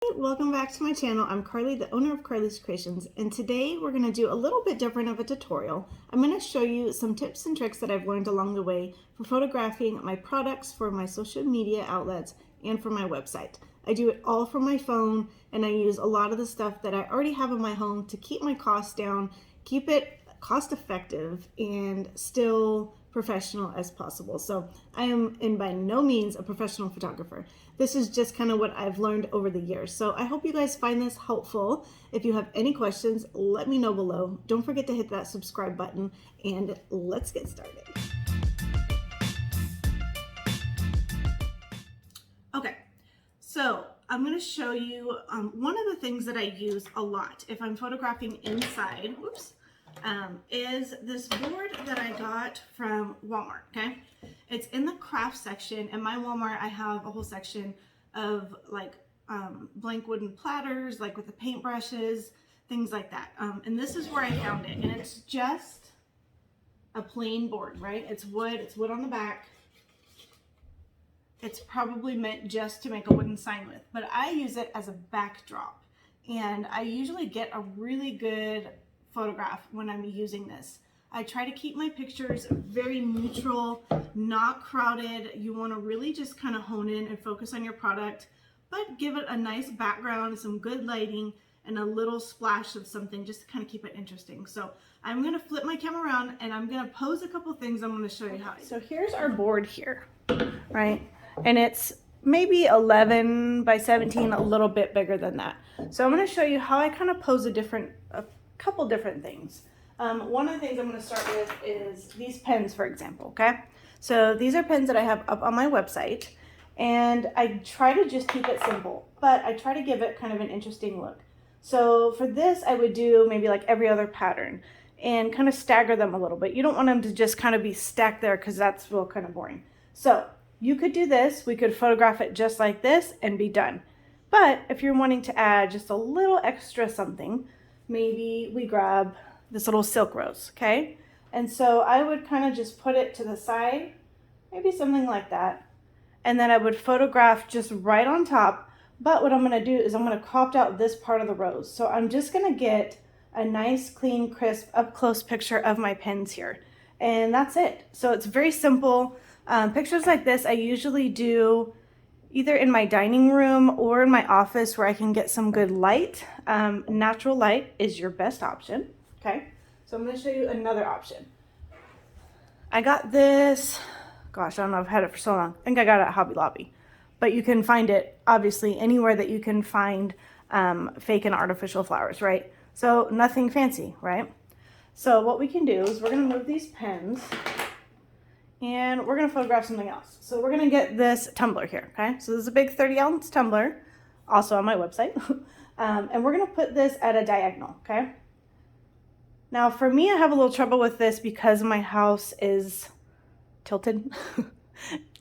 Hey, welcome back to my channel. I'm Carly, the owner of Carly's Creations, and today we're going to do a little bit different of a tutorial. I'm going to show you some tips and tricks that I've learned along the way for photographing my products for my social media outlets and for my website. I do it all from my phone, and I use a lot of the stuff that I already have in my home to keep my costs down, keep it cost effective, and still professional as possible. So I am in by no means a professional photographer. This is just kind of what I've learned over the years. So I hope you guys find this helpful. If you have any questions, let me know below. Don't forget to hit that subscribe button, and let's get started. Okay, so I'm going to show you one of the things that I use a lot if I'm photographing inside. Whoops. Is this board that I got from Walmart, okay? It's in the craft section. In my Walmart, I have a whole section of like blank wooden platters, like with the paintbrushes, things like that. And this is where I found it. And it's just a plain board, right? It's wood on the back. It's probably meant just to make a wooden sign with, but I use it as a backdrop. And I usually get a really good photograph when I'm using this. I try to keep my pictures very neutral, not crowded. You want to really just kind of hone in and focus on your product, but give it a nice background, some good lighting, and a little splash of something just to kind of keep it interesting. So I'm going to flip my camera around and I'm going to pose a couple things. I'm going to show you how. So here's our board here, right? And it's maybe 11 by 17, a little bit bigger than that. So I'm going to show you how I kind of pose a couple different things. One of the things I'm going to start with is these pens, for example, okay? So these are pens that I have up on my website, and I try to just keep it simple, but I try to give it kind of an interesting look. So for this, I would do maybe like every other pattern and kind of stagger them a little bit. You don't want them to just kind of be stacked there because that's real kind of boring. So you could do this. We could photograph it just like this and be done. But if you're wanting to add just a little extra something, maybe we grab this little silk rose, okay? And so I would kind of just put it to the side, maybe something like that. And then I would photograph just right on top. But what I'm gonna do is I'm gonna crop out this part of the rose. So I'm just gonna get a nice, clean, crisp, up close picture of my pens here. And that's it. So it's very simple. Pictures like this, I usually do either in my dining room or in my office where I can get some good light. Natural light is your best option, okay? So I'm gonna show you another option. I got this, gosh, I don't know, I've had it for so long. I think I got it at Hobby Lobby. But you can find it, obviously, anywhere that you can find fake and artificial flowers, right? So nothing fancy, right? So what we can do is we're gonna move these pens and we're gonna photograph something else. So we're gonna get this tumbler here, okay? So this is a big 30-ounce tumbler, also on my website. And we're gonna put this at a diagonal, okay? Now for me, I have a little trouble with this because my house is tilted.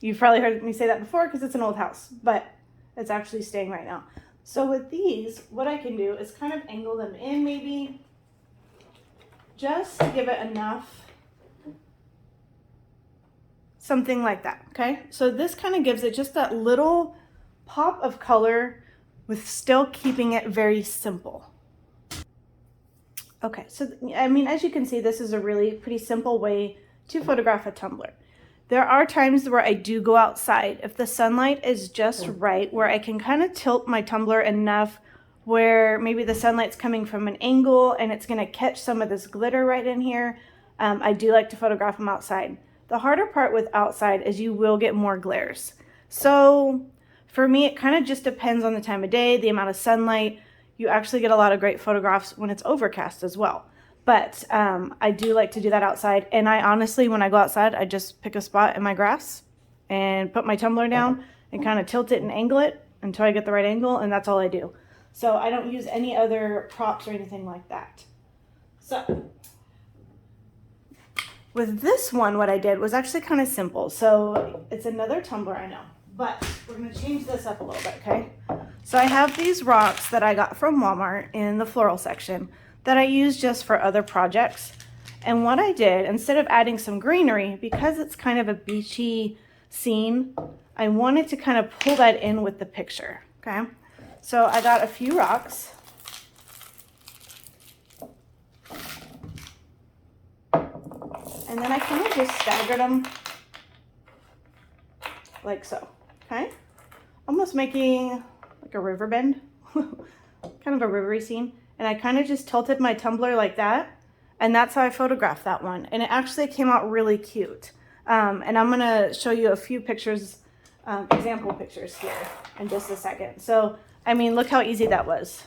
You've probably heard me say that before because it's an old house, but it's actually staying right now. So with these, what I can do is kind of angle them in maybe, just to give it enough, something like that, okay? So this kind of gives it just that little pop of color with still keeping it very simple. Okay, so I mean, as you can see, this is a really pretty simple way to photograph a tumbler. There are times where I do go outside if the sunlight is just right, where I can kind of tilt my tumbler enough where maybe the sunlight's coming from an angle and it's gonna catch some of this glitter right in here. I do like to photograph them outside. The harder part with outside is you will get more glares. So for me, it kind of just depends on the time of day, the amount of sunlight. You actually get a lot of great photographs when it's overcast as well. But I do like to do that outside. And I honestly, when I go outside, I just pick a spot in my grass and put my tumbler down and kind of tilt it and angle it until I get the right angle. And that's all I do. So I don't use any other props or anything like that. So with this one, what I did was actually kind of simple. So it's another tumbler, I know, but we're gonna change this up a little bit, okay? So I have these rocks that I got from Walmart in the floral section that I use just for other projects. And what I did, instead of adding some greenery, because it's kind of a beachy scene, I wanted to kind of pull that in with the picture, okay? So I got a few rocks. And then I kind of just staggered them like so, okay? Almost making like a river bend, kind of a rivery scene. And I kind of just tilted my tumbler like that. And that's how I photographed that one. And it actually came out really cute. And I'm gonna show you a few pictures, example pictures here in just a second. So, I mean, look how easy that was.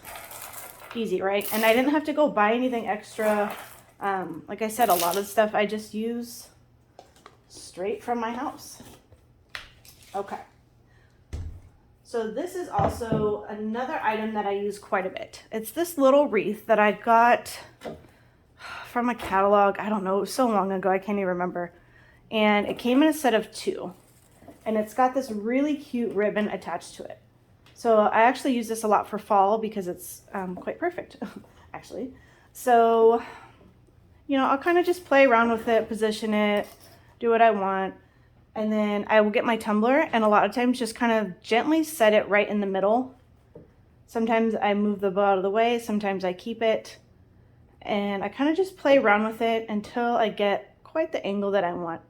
Easy, right? And I didn't have to go buy anything extra. Like I said, a lot of stuff I just use straight from my house. Okay. So this is also another item that I use quite a bit. It's this little wreath that I got from a catalog. I don't know, it was so long ago, I can't even remember. And it came in a set of 2. And it's got this really cute ribbon attached to it. So I actually use this a lot for fall because it's quite perfect, actually. So, you know, I'll kind of just play around with it, position it, do what I want. And then I will get my tumbler and a lot of times just kind of gently set it right in the middle. Sometimes I move the bow out of the way, sometimes I keep it. And I kind of just play around with it until I get quite the angle that I want.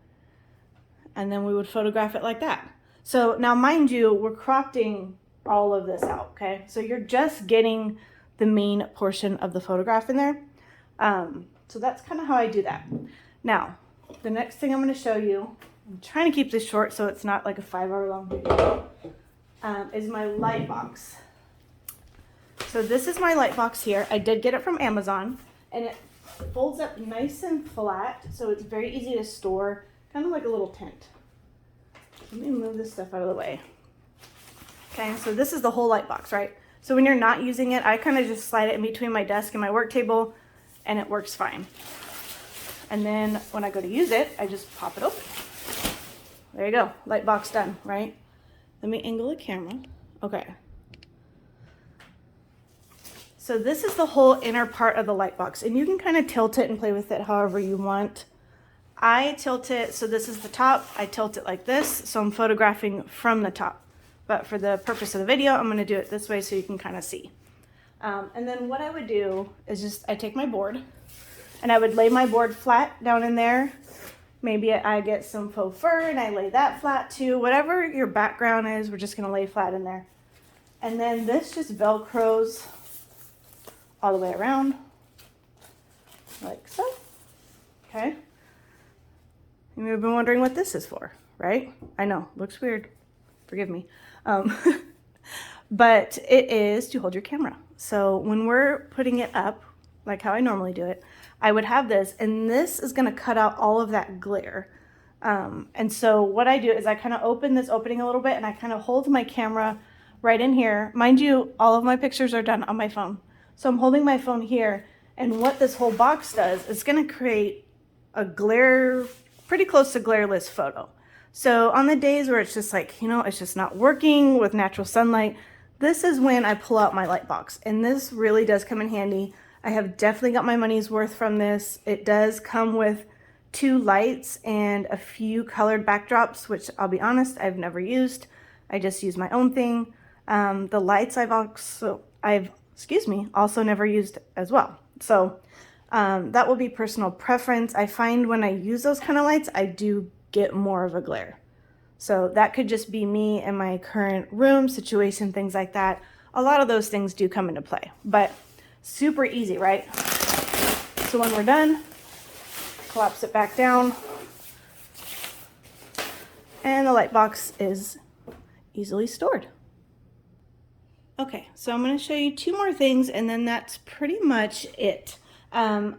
And then we would photograph it like that. So now mind you, we're cropping all of this out, okay? So you're just getting the main portion of the photograph in there. So that's kind of how I do that. Now, the next thing I'm going to show you, I'm trying to keep this short so it's not like a 5-hour long video, is my light box. So this is my light box here. I did get it from Amazon, and it folds up nice and flat, so it's very easy to store, kind of like a little tent. Let me move this stuff out of the way. Okay, so this is the whole light box, right? So when you're not using it, I kind of just slide it in between my desk and my work table, and it works fine. And then when I go to use it, I just pop it open. There you go, light box done, right? Let me angle the camera. Okay. So this is the whole inner part of the light box, and you can kind of tilt it and play with it however you want. I tilt it, so this is the top. I tilt it like this, so I'm photographing from the top. But for the purpose of the video, I'm gonna do it this way so you can kind of see. And then what I would do is just, I take my board, and I would lay my board flat down in there. Maybe I get some faux fur and I lay that flat too. Whatever your background is, we're just gonna lay flat in there. And then this just Velcros all the way around, like so, okay? You may have been wondering what this is for, right? I know, looks weird, forgive me. But it is to hold your camera. So when we're putting it up, like how I normally do it, I would have this, and this is gonna cut out all of that glare. And so what I do is I kind of open this opening a little bit, and I kind of hold my camera right in here. Mind you, all of my pictures are done on my phone. So I'm holding my phone here, and what this whole box does is gonna create a glare, pretty close to glareless photo. So on the days where it's just like, you know, it's just not working with natural sunlight, this is when I pull out my light box, and this really does come in handy. I have definitely got my money's worth from this. It does come with 2 lights and a few colored backdrops, which I'll be honest, I've never used. I just use my own thing. The lights I've also never used as well. So that will be personal preference. I find when I use those kind of lights, I do get more of a glare. So that could just be me and my current room situation, things like that. A lot of those things do come into play, but super easy, right? So when we're done, collapse it back down, and the light box is easily stored. Okay, so I'm going to show you 2 more things, and then that's pretty much it. The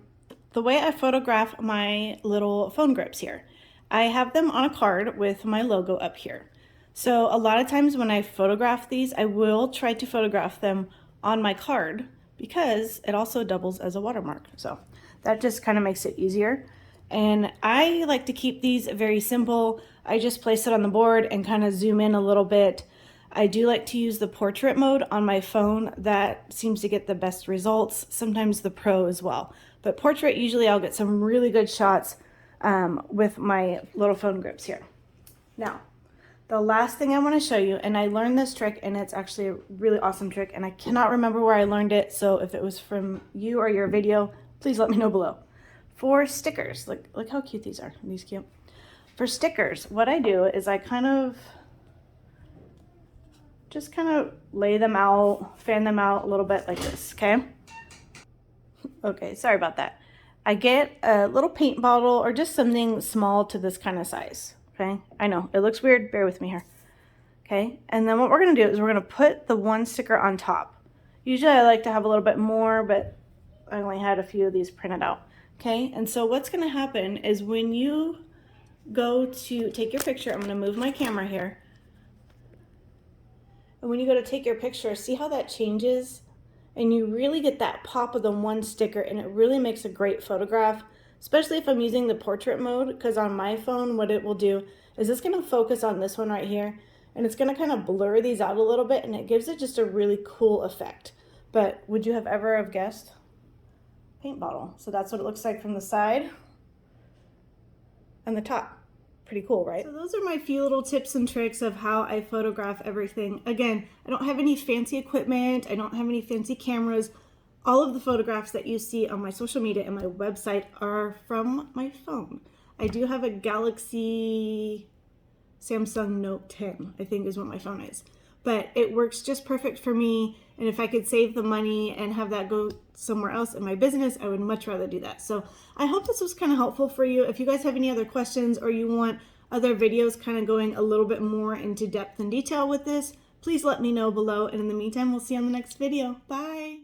way I photograph my little phone grips here, I have them on a card with my logo up here. So a lot of times when I photograph these, I will try to photograph them on my card because it also doubles as a watermark. So that just kind of makes it easier. And I like to keep these very simple. I just place it on the board and kind of zoom in a little bit. I do like to use the portrait mode on my phone. That seems to get the best results. Sometimes the Pro as well. But portrait, usually I'll get some really good shots with my little phone grips here. Now, The last thing I want to show you, and I learned this trick, and it's actually a really awesome trick, and I cannot remember where I learned it, so if it was from you or your video, please let me know below. For stickers, look how cute these are. Are these cute? For stickers, what I do is I just kind of lay them out, fan them out a little bit like this, okay? Okay, sorry about that. I get a little paint bottle or just something small to this kind of size, okay? I know, it looks weird, bear with me here. Okay, and then what we're gonna do is we're gonna put the one sticker on top. Usually I like to have a little bit more, but I only had a few of these printed out. Okay, and so what's gonna happen is when you go to take your picture, I'm gonna move my camera here. And when you go to take your picture, see how that changes? And you really get that pop of the one sticker, and it really makes a great photograph, especially if I'm using the portrait mode, because on my phone, what it will do is it's gonna focus on this one right here, and it's gonna kind of blur these out a little bit, and it gives it just a really cool effect. But would you have ever have guessed? Paint bottle. So that's what it looks like from the side and the top. Pretty cool, right? So those are my few little tips and tricks of how I photograph everything. Again, I don't have any fancy equipment. I don't have any fancy cameras. All of the photographs that you see on my social media and my website are from my phone. I do have a Galaxy Samsung Note 10, I think is what my phone is. But it works just perfect for me. And if I could save the money and have that go somewhere else in my business, I would much rather do that. So I hope this was kind of helpful for you. If you guys have any other questions or you want other videos kind of going a little bit more into depth and detail with this, please let me know below. And in the meantime, we'll see you on the next video. Bye.